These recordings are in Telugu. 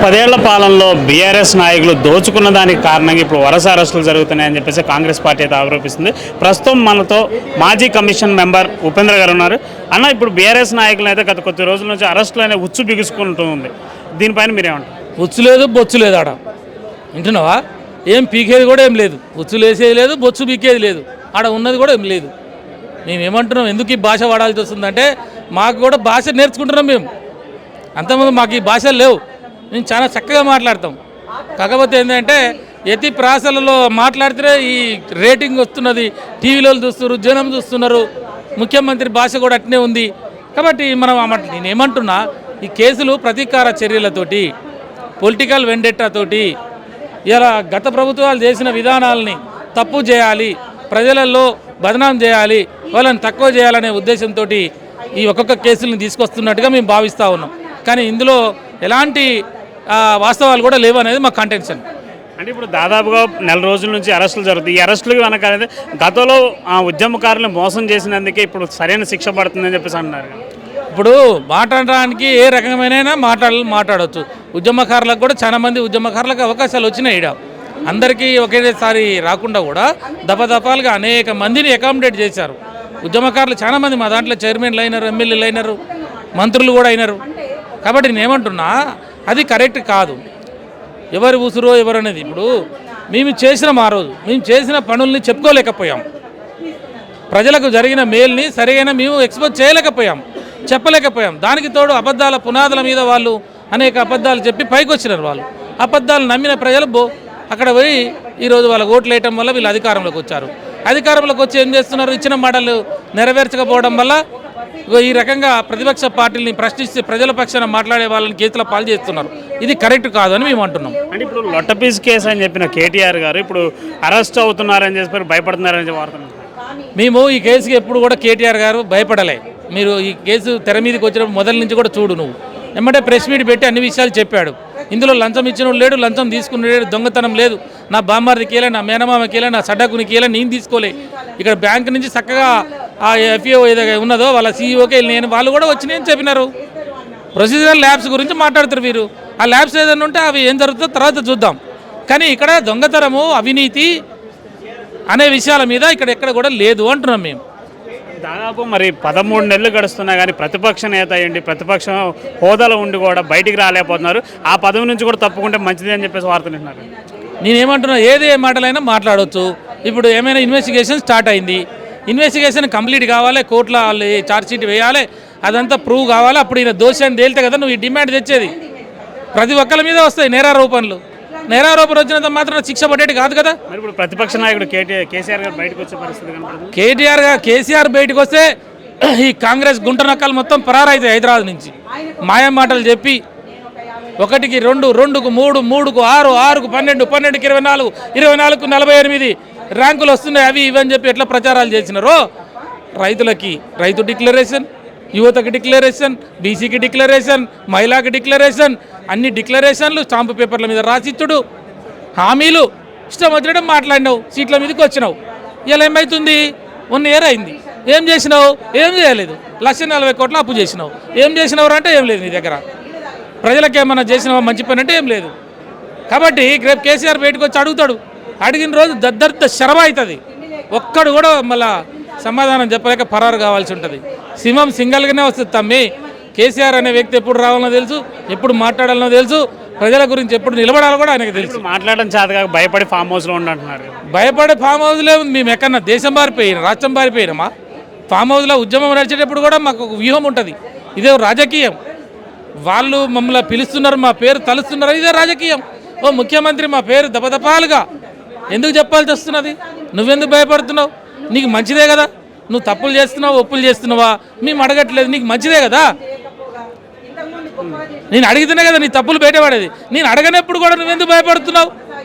10 ఏళ్ల పాలనలో బీఆర్ఎస్ నాయకులు దోచుకున్న దానికి కారణంగా ఇప్పుడు వరుస అరెస్టులు జరుగుతున్నాయని చెప్పేసి కాంగ్రెస్ పార్టీ అయితే ఆరోపిస్తుంది. ప్రస్తుతం మనతో మాజీ కమిషన్ మెంబర్ ఉపేంద్ర గారు ఉన్నారు. అన్న, ఇప్పుడు బీఆర్ఎస్ నాయకులు అయితే గత కొద్ది రోజుల నుంచి అరెస్టులు అనే ఉచ్చు బిగుసుకుంటుంది. దీనిపైన మీరేమంటారు? ఉచ్చు లేదు, బొచ్చు లేదు. ఆడ వింటున్నావా? ఏం పీకేది కూడా ఏం లేదు. ఉచ్చులు వేసేది లేదు, బొచ్చు పీకేది లేదు. ఆడ ఉన్నది కూడా ఏం లేదు. మేమేమంటున్నాం, ఎందుకు ఈ భాష వాడాల్సి వస్తుందంటే మాకు కూడా భాష నేర్చుకుంటున్నాం. మేము అంతకుముందు మాకు ఈ భాషలు లేవు. మేము చాలా చక్కగా మాట్లాడతాం. కాకపోతే ఏంటంటే ఎతి ప్రాసలలో మాట్లాడితే ఈ రేటింగ్ వస్తున్నది. టీవీలో చూస్తున్నారు, జనం చూస్తున్నారు. ముఖ్యమంత్రి భాష కూడా అట్నే ఉంది. కాబట్టి నేనేమంటున్నా, ఈ కేసులు ప్రతీకార చర్యలతోటి, పొలిటికల్ వెండెట్టాతోటి ఇలా గత ప్రభుత్వాలు చేసిన విధానాలని తప్పు చేయాలి, ప్రజలలో బదనాం చేయాలి, వాళ్ళని తక్కువ చేయాలనే ఉద్దేశంతో ఈ ఒక్కొక్క కేసులను తీసుకొస్తున్నట్టుగా మేము భావిస్తూ ఉన్నాం. కానీ ఇందులో ఎలాంటి వాస్తవాలు కూడా లేవు అనేది మా కంటెన్షన్. అంటే ఇప్పుడు దాదాపుగా నెల రోజుల నుంచి అరెస్టులు జరుగుతాయి. ఈ అరెస్టులు వెనక గతంలో ఉద్యమకారులను మోసం చేసినందుకే ఇప్పుడు సరైన శిక్ష పడుతుందని చెప్పేసి అన్నారు. ఇప్పుడు మాట్లాడడానికి ఏ రకమైన మాట్లాడవచ్చు. ఉద్యమకారులకు కూడా చాలా మంది ఉద్యమకారులకు అవకాశాలు వచ్చినాయి. అందరికీ ఒకేసారి రాకుండా కూడా దఫాలుగా అనేక మందిని అకామిడేట్ చేశారు. ఉద్యమకారులు చాలా మంది మా దాంట్లో చైర్మన్లు అయినారు, ఎమ్మెల్యేలు అయినారు, మంత్రులు కూడా అయినారు. కాబట్టి నేనేమంటున్నా, అది కరెక్ట్ కాదు. ఎవరు ఉసురో ఎవరు అనేది ఇప్పుడు మేము చేసిన పనుల్ని చెప్పుకోలేకపోయాం. ప్రజలకు జరిగిన మేల్ని సరిగైన మేము ఎక్స్పోజ్ చేయలేకపోయాం, చెప్పలేకపోయాం. దానికి తోడు అబద్ధాల పునాదుల మీద వాళ్ళు అనేక అబద్ధాలు చెప్పి పైకి వచ్చినారు. వాళ్ళు అబద్ధాలు నమ్మిన ప్రజలు అక్కడ పోయి ఈరోజు వాళ్ళ ఓట్లు వేయటం వల్ల వీళ్ళు అధికారంలోకి వచ్చారు. అధికారంలోకి వచ్చి ఏం చేస్తున్నారు? ఇచ్చిన మాటలు నెరవేర్చకపోవడం వల్ల ఈ రకంగా ప్రతిపక్ష పార్టీని ప్రశ్నిస్తే ప్రజల పక్షాన మాట్లాడే వాళ్ళని కేసుల పాలు చేస్తున్నారు. ఇది కరెక్ట్ కాదని మేము అంటున్నాం. అంటే ఇప్పుడు లొట్టపీస్ కేసు అని చెప్పిన కేటీఆర్ గారు ఇప్పుడు అరెస్ట్ అవుతున్నారని చెప్పి భయపడుతున్నారని వార్తలు. మేము ఈ కేసుకి ఎప్పుడు కూడా కేటీఆర్ గారు భయపడలే. మీరు ఈ కేసు తెర మీదకి వచ్చినప్పుడు మొదటి నుంచి కూడా చూడు, నువ్వు ఏమంటే ప్రెస్ మీట్ పెట్టి అన్ని విషయాలు చెప్పాడు. ఇందులో లంచం ఇచ్చిన లేడు, లంచం తీసుకున్న లేడు, దొంగతనం లేదు. నా బామ్మారిది కీలే, నా మేనమామ కీలే, నా సడ్డాకుని కీలే, నేను తీసుకోలే. ఇక్కడ బ్యాంక్ నుంచి చక్కగా ఆ ఎఫ్ఏఓ ఏదైతే ఉన్నదో వాళ్ళ సీఈఓకే నేను వాళ్ళు కూడా వచ్చినాయని చెప్పినారు. ప్రొసీజరల్ ల్యాబ్స్ గురించి మాట్లాడుతారు వీరు. ఆ ల్యాబ్స్ ఏదైనా ఉంటే అవి ఏం జరుగుతుందో తర్వాత చూద్దాం. కానీ ఇక్కడ దొంగతనము, అవినీతి అనే విషయాల మీద ఇక్కడ ఎక్కడ కూడా లేదు అంటున్నాం మేము. దాదాపు మరి 13 నెలలు గడుస్తున్నా కానీ ప్రతిపక్ష నేత అయ్యండి, ప్రతిపక్ష హోదాలో ఉండి కూడా బయటికి రాలేకపోతున్నారు. ఆ పదవి నుంచి కూడా తప్పుకుంటే మంచిది అని చెప్పేసి వార్తలు వింటున్నారు. నేనేమంటున్నా, ఏదే మాటలైనా మాట్లాడవచ్చు. ఇప్పుడు ఏమైనా ఇన్వెస్టిగేషన్ స్టార్ట్ అయింది. ఇన్వెస్టిగేషన్ కంప్లీట్ కావాలి, కోర్టులో వాళ్ళు ఛార్జ్షీట్ వేయాలి, అదంతా ప్రూవ్ కావాలి. అప్పుడు ఈయన దోషి అని తేలితే కదా నువ్వు ఈ డిమాండ్ తెచ్చేది. ప్రతి ఒక్కరి మీద వస్తాయి నేరారోపణలు. నేరారోపణ వచ్చినంత మాత్రం శిక్ష పడేది కాదు కదా. మరి ఇప్పుడు ప్రతిపక్ష నాయకుడు కేసీఆర్ గారు బయటకు వచ్చే పరిస్థితి కనపడుతుంది. కేసీఆర్ బయటకు వస్తే ఈ కాంగ్రెస్ గుంట నక్కలు మొత్తం పరారైతాయి. హైదరాబాద్ నుంచి మాయ మాటలు చెప్పి 1కి 2, 2కు 3, 3కు 6, 6కు 12, 12కి 24, 24కు 48 ర్యాంకులు వస్తున్నాయి. అవి ఇవని చెప్పి ఎట్లా ప్రచారాలు చేసినారో, రైతులకి రైతు డిక్లరేషన్, యువతకి డిక్లరేషన్, బీసీకి డిక్లరేషన్, మహిళకి డిక్లరేషన్, అన్ని డిక్లరేషన్లు స్టాంపు పేపర్ల మీద రాసిచ్చుడు, హామీలు, ఇష్టం వచ్చినట్టు మాట్లాడినావు, సీట్ల మీదకి వచ్చినావు. ఇలా ఏమవుతుంది? 1 year అయింది. ఏం చేసినావు? ఏం చేయలేదు. 1,40 కోట్లు అప్పు చేసినావు. ఏం చేసినవారు అంటే ఏం లేదు నీ దగ్గర. ప్రజలకు ఏమన్నా చేసినావా మంచి పని అంటే ఏం లేదు. కాబట్టి రేపు కేసీఆర్ బయటకు వచ్చి అడుగుతాడు. అడిగిన రోజు దద్దర్ద శరమ అవుతుంది. ఒక్కడు కూడా మళ్ళా సమాధానం చెప్పలేక పరారు కావాల్సి ఉంటుంది. సింహం సింగల్గానే వస్తుంది తమ్మి. కేసీఆర్ అనే వ్యక్తి ఎప్పుడు రావాలనో తెలుసు, ఎప్పుడు మాట్లాడాలనో తెలుసు, ప్రజల గురించి ఎప్పుడు నిలబడాలో కూడా ఆయనకు తెలుసు. మాట్లాడడం చేతగా భయపడి ఫామ్ హౌస్లో ఉండంటున్నారు. భయపడే ఫామ్ హౌస్లో మేము ఎక్కడన్నా దేశం పారిపోయినా, రాష్ట్రం పారిపోయినామా? ఫామ్ హౌస్లో ఉద్యమం నడిచేటప్పుడు కూడా మాకు ఒక వ్యూహం ఉంటుంది. ఇదే రాజకీయం. వాళ్ళు మమ్మల్ని పిలుస్తున్నారు, మా పేరు తలుస్తున్నారు, ఇదే రాజకీయం. ఓ ముఖ్యమంత్రి మా పేరు దపదపాలుగా ఎందుకు చెప్పాల్సి వస్తున్నది? నువ్వెందుకు భయపడుతున్నావు? నీకు మంచిదే కదా. నువ్వు తప్పులు చేస్తున్నావా, ఒప్పులు చేస్తున్నావా మేము అడగట్లేదు. నీకు మంచిదే కదా. నేను అడిగితేనే కదా నీ తప్పులు బయటపడేది. నేను అడగనప్పుడు కూడా నువ్వెందుకు భయపడుతున్నావు?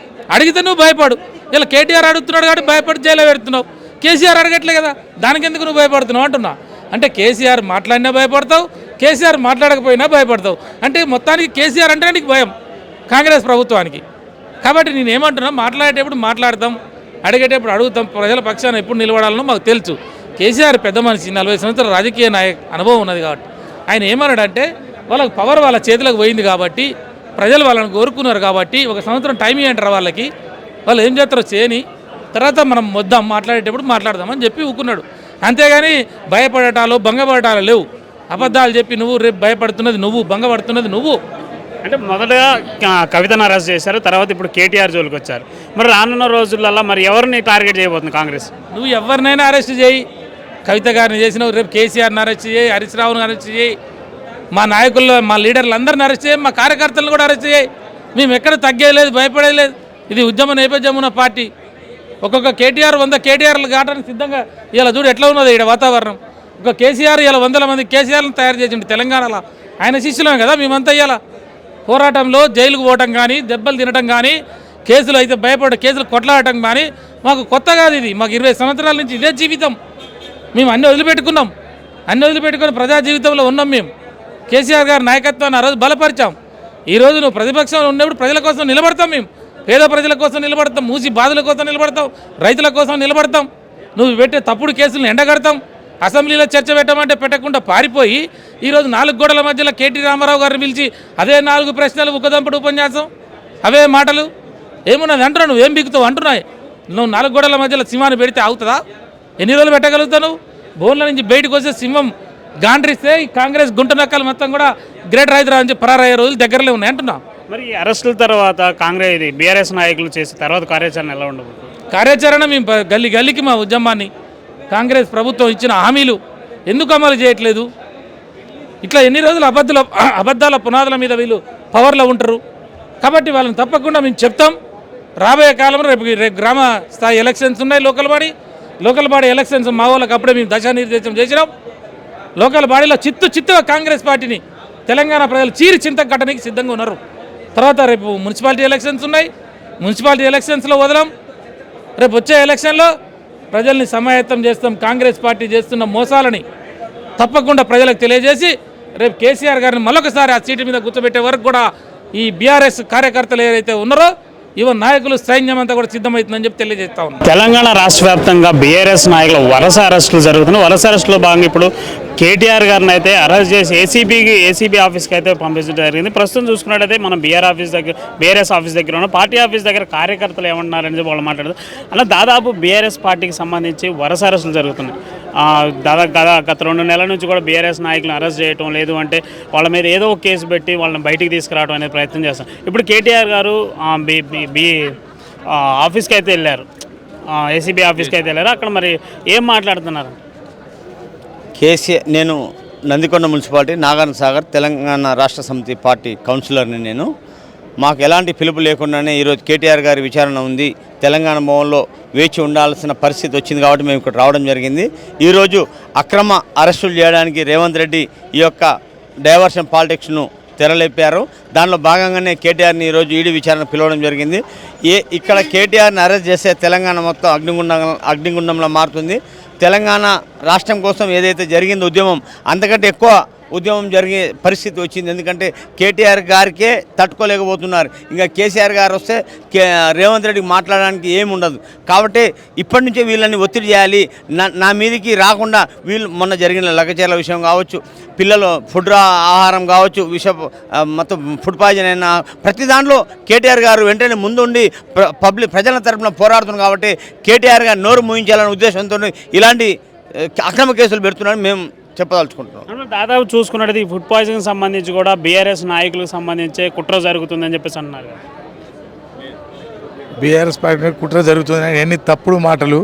అడిగితే నువ్వు భయపడు. ఇలా కేటీఆర్ అడుగుతున్నాడు కాబట్టి భయపడి జైల్లో పెడుతున్నావు. కేసీఆర్ అడగట్లే కదా, దానికి ఎందుకు నువ్వు భయపడుతున్నావు అంటున్నా. అంటే కేసీఆర్ మాట్లాడినా భయపడతావు, కేసీఆర్ మాట్లాడకపోయినా భయపడతావు. అంటే మొత్తానికి కేసీఆర్ అంటే నీకు భయం కాంగ్రెస్ ప్రభుత్వానికి. కాబట్టి నేనేమంటున్నా, మాట్లాడేటప్పుడు మాట్లాడతాం, అడిగేటప్పుడు అడుగుతాం. ప్రజల పక్షాన ఎప్పుడు నిలబడాలనో మాకు తెలుసు. కేసీఆర్ పెద్ద మనిషి, 40 సంవత్సరాల రాజకీయ అనుభవం ఉన్నది కాబట్టి ఆయన ఏమన్నాడంటే వాళ్ళకి పవర్ వాళ్ళ చేతులకు పోయింది కాబట్టి ప్రజలు వాళ్ళని కోరుకున్నారు కాబట్టి 1 సంవత్సరం టైం ఇవ్వంటారు వాళ్ళకి, వాళ్ళు ఏం చేస్తారో చేయని, తర్వాత మనం వద్దాం మాట్లాడేటప్పుడు మాట్లాడదామని చెప్పి ఊకున్నాడు. అంతేగాని భయపడటాలు భంగపడటాలు లేవు. అబద్ధాలు చెప్పి నువ్వు రేపు భయపడుతున్నది నువ్వు, భంగపడుతున్నది నువ్వు. అంటే మొదటగా కవితను అరెస్ట్ చేశారు, తర్వాత ఇప్పుడు కేటీఆర్ జోలికి వచ్చారు. మరి రానున్న రోజులలో మరి ఎవరిని టార్గెట్ చేయబోతుంది కాంగ్రెస్? నువ్వు ఎవరినైనా అరెస్ట్ చేయి, కవిత గారిని చేసినావు, రేపు కేసీఆర్ని అరెస్ట్ చేయి, హరీష్ రావుని అరెస్ట్ చేయి, మా నాయకుల్లో మా లీడర్లు అందరిని అరెస్ట్ చేయి, మా కార్యకర్తలను కూడా అరెస్ట్ చేయి. మేము ఎక్కడ తగ్గేయలేదు, భయపడేలేదు. ఇది ఉద్యమ నేపథ్యం ఉన్న పార్టీ. ఒక్కొక్క కేటీఆర్ 100 కేటీఆర్లు కావడానికి సిద్ధంగా ఇలా చూడు ఎట్లా ఉన్నది ఇక్కడ వాతావరణం. ఒక కేసీఆర్ ఇలా 100 మంది కేసీఆర్లను తయారు చేసిండు తెలంగాణలో. ఆయన శిష్యులమే కదా మేమంతా. ఇలా పోరాటంలో జైలుకు పోవటం కానీ, దెబ్బలు తినటం కానీ, కేసులు అయితే భయపడే కేసులు కొట్లాడటం కానీ మాకు కొత్త కాదు. ఇది మాకు 20 సంవత్సరాల నుంచి ఇదే జీవితం. మేము అన్నీ వదిలిపెట్టుకున్నాం, అన్నీ వదిలిపెట్టుకుని ప్రజా జీవితంలో ఉన్నాం. మేము కేసీఆర్ గారి నాయకత్వాన్ని ఆ రోజు బలపరిచాం. ఈరోజు నువ్వు ప్రతిపక్షంలో ఉన్నప్పుడు ప్రజల కోసం నిలబడతాం. మేము పేద ప్రజల కోసం నిలబడతాం, మూసి బాధల కోసం నిలబడతాం, రైతుల కోసం నిలబడతాం. నువ్వు పెట్టే తప్పుడు కేసులను ఎండగడతాం. అసెంబ్లీలో చర్చ పెట్టమంటే పెట్టకుండా పారిపోయి ఈరోజు 4 గోడల మధ్యలో కేటీ రామారావు గారిని పిలిచి అదే 4 ప్రశ్నలు ఉక్కదంపుడు ఉపన్యాసం, అవే మాటలు. ఏమున్నది అంటున్నావు, నువ్వేం బిగుతావు అంటున్నాయి. నువ్వు 4 గోడల మధ్యలో సింహాన్ని పెడితే అవుతుందా? ఎన్ని రోజులు పెట్టగలుగుతావు? బోన్ల నుంచి బయటకు వస్తే సింహం గాండ్రిస్తే ఈ కాంగ్రెస్ గుంట నక్కలు మొత్తం కూడా గ్రేటర్ హైదరాబాద్ నుంచి పరారయ్యే రోజులు దగ్గరలో ఉన్నాయి అంటున్నా. మరి ఈ అరెస్టుల తర్వాత కాంగ్రెస్ ఇది బీఆర్ఎస్ నాయకులు చేసిన తర్వాత కార్యాచరణ ఎలా ఉండబోతుంది? కార్యాచరణ మేము గల్లీ గల్లీకి మా ఉద్యమాన్ని కాంగ్రెస్ ప్రభుత్వం ఇచ్చిన హామీలు ఎందుకు అమలు చేయట్లేదు? ఇట్లా ఎన్ని రోజులు అబద్ధాల పునాదుల మీద వీళ్ళు పవర్లో ఉంటారు. కాబట్టి వాళ్ళని తప్పకుండా మేము చెప్తాం. రాబోయే కాలంలో రేపు గ్రామ స్థాయి ఎలక్షన్స్ ఉన్నాయి. లోకల్ బాడీ ఎలక్షన్స్ మా వాళ్ళకి అప్పుడే మేము దశానిర్దేశం చేసినాం. లోకల్ బాడీలో చిత్తుగా కాంగ్రెస్ పార్టీని తెలంగాణ ప్రజలు చీరి చింత కట్టడానికి సిద్ధంగా ఉన్నారు. తర్వాత రేపు మున్సిపాలిటీ ఎలక్షన్స్ ఉన్నాయి. మున్సిపాలిటీ ఎలక్షన్స్లో వదలం. రేపు వచ్చే ఎలక్షన్లో ప్రజల్ని సమాయత్తం చేస్తాం. కాంగ్రెస్ పార్టీ చేస్తున్న మోసాలని తప్పకుండా ప్రజలకు తెలియజేసి రేపు కేసీఆర్ గారిని మరొకసారి ఆ సీటు మీద కూర్చోబెట్టే వరకు కూడా ఈ బీఆర్ఎస్ కార్యకర్తలు ఏదైతే ఉన్నారో ఈవెన్ నాయకులు సైన్యం అంతా కూడా సిద్ధమవుతుందని చెప్పి తెలియజేస్తా ఉన్నాం. తెలంగాణ రాష్ట్ర వ్యాప్తంగా బీఆర్ఎస్ నాయకుల వరుస అరెస్టులు జరుగుతున్నాయి. వరుస అరెస్టులో భాగంగా ఇప్పుడు కేటీఆర్ గారిని అయితే అరెస్ట్ చేసి ఏసీబీ ఆఫీస్కి అయితే పంపించడం జరిగింది. ప్రస్తుతం చూసుకున్నట్టయితే మనం బీఆర్ఎస్ ఆఫీస్ దగ్గర ఉన్న పార్టీ ఆఫీస్ దగ్గర కార్యకర్తలు ఏమన్నారని చెప్పి వాళ్ళు మాట్లాడుతారు. అలా దాదాపు బీఆర్ఎస్ పార్టీకి సంబంధించి వరుస అరెస్టులు జరుగుతున్నాయి. గత 2 నెలల నుంచి కూడా బీఆర్ఎస్ నాయకులను అరెస్ట్ చేయడం, లేదు అంటే వాళ్ళ మీద ఏదో ఒక కేసు పెట్టి వాళ్ళని బయటికి తీసుకురావడం అనేది ప్రయత్నం చేస్తాం. ఇప్పుడు కేటీఆర్ గారు ఆఫీస్కి అయితే వెళ్ళారు, ఏసీబీ ఆఫీస్కి అయితే వెళ్ళారు. అక్కడ మరి ఏం మాట్లాడుతున్నారు? నేను నందికొండ మున్సిపాలిటీ నాగార్జున సాగర్ తెలంగాణ రాష్ట్ర సమితి పార్టీ కౌన్సిలర్ని. నేను మాకు ఎలాంటి పిలుపు లేకుండానే ఈరోజు కేటీఆర్ గారి విచారణ ఉంది, తెలంగాణ భవన్లో వేచి ఉండాల్సిన పరిస్థితి వచ్చింది కాబట్టి మేము ఇక్కడ రావడం జరిగింది. ఈరోజు అక్రమ అరెస్టులు చేయడానికి రేవంత్ రెడ్డి ఈ యొక్క డైవర్షన్ పాలిటిక్స్ను తెరలేపారు. దానిలో భాగంగానే కేటీఆర్ని ఈరోజు ఈడీ విచారణ పిలవడం జరిగింది. ఇక్కడ కేటీఆర్ని అరెస్ట్ చేస్తే తెలంగాణ మొత్తం అగ్నిగుండంలో మారుతుంది. తెలంగాణ రాష్ట్రం కోసం ఏదైతే జరిగిందో ఉద్యమం, అంతకంటే ఎక్కువ ఉద్యమం జరిగే పరిస్థితి వచ్చింది. ఎందుకంటే కేటీఆర్ గారికే తట్టుకోలేకపోతున్నారు. ఇంకా కేసీఆర్ గారు వస్తే రేవంత్ రెడ్డికి మాట్లాడడానికి ఏమి ఉండదు. కాబట్టి ఇప్పటి నుంచే వీళ్ళని ఒత్తిడి చేయాలి. నా మీదికి రాకుండా వీళ్ళు మొన్న జరిగిన లగచర్ల విషయం కావచ్చు, పిల్లలు ఆహారం కావచ్చు, మొత్తం ఫుడ్ పాయిజన్ అయిన ప్రతి దాంట్లో కేటీఆర్ గారు వెంటనే ముందుండి ప్రజల తరఫున పోరాడుతున్నారు. కాబట్టి కేటీఆర్ గారు నోరు మూయించాలనే ఉద్దేశంతో ఇలాంటి అక్రమ కేసులు పెడుతున్నారని మేము చెప్పదలుచుకుంటున్నాం. దాదాపు చూసుకున్నట్టు ఈ ఫుడ్ పాయిజన్ సంబంధించి కూడా బీఆర్ఎస్ నాయకులకు సంబంధించి కుట్ర జరుగుతుందని చెప్పేసి అన్నారు. బీఆర్ఎస్ పార్టీ కుట్ర జరుగుతుందని ఎన్ని తప్పుడు మాటలు.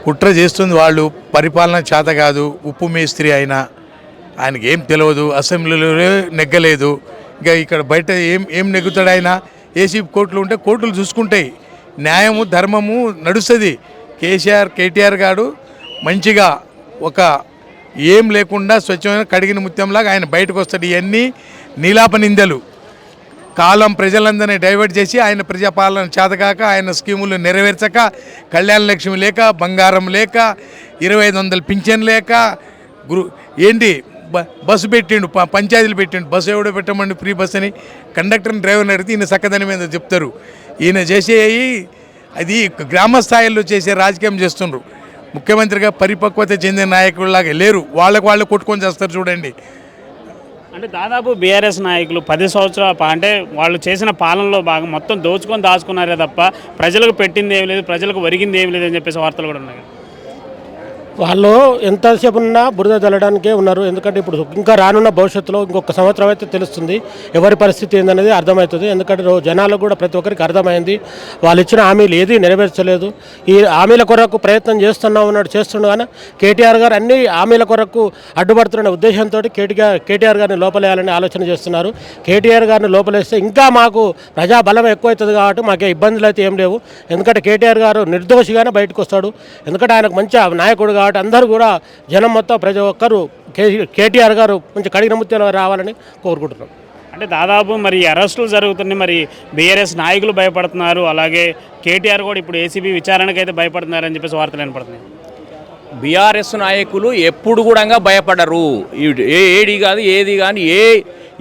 కుట్ర చేస్తుంది వాళ్ళు. పరిపాలన చేత కాదు. ఉప్పు మేస్త్రి అయినా ఆయనకి ఏం తెలియదు. అసెంబ్లీలో నెగ్గలేదు. ఇంకా ఇక్కడ బయట ఏం నెగ్గుతాడు ఆయన? ఏసీ కోర్టులు ఉంటే కోర్టులు చూసుకుంటాయి. న్యాయము ధర్మము నడుస్తుంది. కేటీఆర్ గారు మంచిగా ఒక ఏం లేకుండా స్వచ్ఛమైన కడిగిన ముత్యంలాగా ఆయన బయటకు వస్తాడు. ఇవన్నీ నీలాప నిందలు. కాలం ప్రజలందరినీ డైవర్ట్ చేసి ఆయన ప్రజాపాలన చేతకాక, ఆయన స్కీములు నెరవేర్చక, కళ్యాణ లక్ష్మి లేక, బంగారం లేక, 2500 పింఛన్ లేక, ఏంటి బస్సు పెట్టిండు, పంచాయతీలు పెట్టిండు. బస్సు ఎవడో పెట్టమండి ఫ్రీ బస్ అని కండక్టర్ని డ్రైవర్ని అడిగితే ఈయన చక్కదని మీద చెప్తారు. ఈయన చేసేవి అది గ్రామ స్థాయిలో చేసే రాజకీయం చేస్తుండ్రు. ముఖ్యమంత్రిగా పరిపక్వత చెందిన నాయకుల్లాగా లేరు. వాళ్ళకు కొట్టుకొని చేస్తారు చూడండి. అంటే దాదాపు బీఆర్ఎస్ నాయకులు 10 సంవత్సరాల అంటే వాళ్ళు చేసిన పాలనలో భాగం మొత్తం దోచుకొని దాచుకున్నారే తప్ప ప్రజలకు పెట్టింది ఏమి లేదు, ప్రజలకు ఒరిగింది ఏమి లేదు అని చెప్పేసి వార్తలు కూడా ఉన్నాయి. వాళ్ళు ఎంతసేపు ఉన్నా బురద చల్లడానికే ఉన్నారు. ఎందుకంటే ఇప్పుడు ఇంకా రానున్న భవిష్యత్తులో ఇంకొక సంవత్సరం అయితే తెలుస్తుంది ఎవరి పరిస్థితి ఏందనేది అర్థమవుతుంది. ఎందుకంటే జనాలకు కూడా ప్రతి ఒక్కరికి అర్థమైంది వాళ్ళు ఇచ్చిన హామీలు ఏది నెరవేర్చలేదు. ఈ హామీల కొరకు ప్రయత్నం చేస్తుండగానే కానీ కేటీఆర్ గారు అన్ని హామీల కొరకు అడ్డుపడుతున్న ఉద్దేశంతో కేటీఆర్ గారిని లోపలేయాలని ఆలోచన చేస్తున్నారు. కేటీఆర్ గారిని లోపలేస్తే ఇంకా మాకు ప్రజాబలం ఎక్కువవుతుంది కాబట్టి మాకే ఇబ్బందులు అయితే ఏం లేవు. ఎందుకంటే కేటీఆర్ గారు నిర్దోషిగానే బయటకు వస్తాడు. ఎందుకంటే ఆయనకు మంచి నాయకుడు కాబట్టి అందరూ కూడా జనం మొత్తం ప్రతి ఒక్కరు కేటీఆర్ గారు కొంచెం కడిగిన ముత్యాలు రావాలని కోరుకుంటున్నాం. అంటే దాదాపు మరి అరెస్టులు జరుగుతున్నాయి, మరి బీఆర్ఎస్ నాయకులు భయపడుతున్నారు, అలాగే కేటీఆర్ కూడా ఇప్పుడు ఏసీబీ విచారణకు అయితే భయపడుతున్నారని చెప్పేసి వార్తలు వినపడుతున్నాయి. బీఆర్ఎస్ నాయకులు ఎప్పుడు కూడా భయపడరు. ఏడి కాదు ఏది కానీ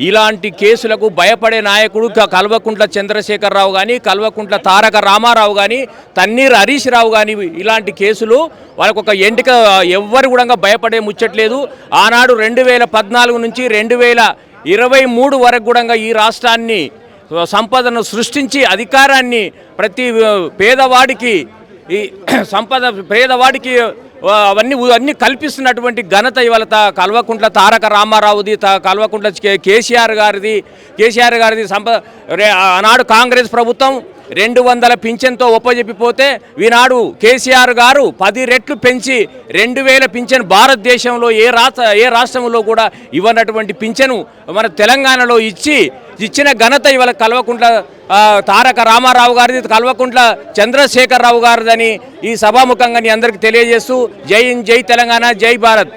ఇలాంటి కేసులకు భయపడే నాయకుడు కల్వకుంట్ల చంద్రశేఖరరావు కానీ, కల్వకుంట్ల తారక రామారావు కానీ, తన్నీర్ హరీష్ రావు కానీ ఇలాంటి కేసులు వాళ్ళకు ఒక ఎంటిక ఎవ్వరు కూడా భయపడే ముచ్చట్లేదు. ఆనాడు 2014 నుంచి 2023 వరకు కూడా ఈ రాష్ట్రాన్ని సంపదను సృష్టించి అధికారాన్ని ప్రతి పేదవాడికి ఈ సంపద పేదవాడికి అన్నీ కల్పిస్తున్నటువంటి ఘనత ఇవాళ కల్వకుంట్ల తారక రామారావుది, కల్వకుంట్ల కేసీఆర్ గారిది సంపద. ఆనాడు కాంగ్రెస్ ప్రభుత్వం 200 పింఛన్తో ఒప్పజెప్పిపోతే ఈనాడు కేసీఆర్ గారు 10 రెట్లు పెంచి 2000 పింఛన్ భారతదేశంలో ఏ రాష్ట్రంలో కూడా ఇవ్వనటువంటి పింఛను మన తెలంగాణలో ఇచ్చిన ఘనత ఇవాళ కల్వకుంట్ల తారక రామారావు గారిది, కల్వకుంట్ల చంద్రశేఖరరావు గారిదని ఈ సభాముఖంగా అందరికీ తెలియజేస్తూ జై హింద్, జై తెలంగాణ, జై భారత్.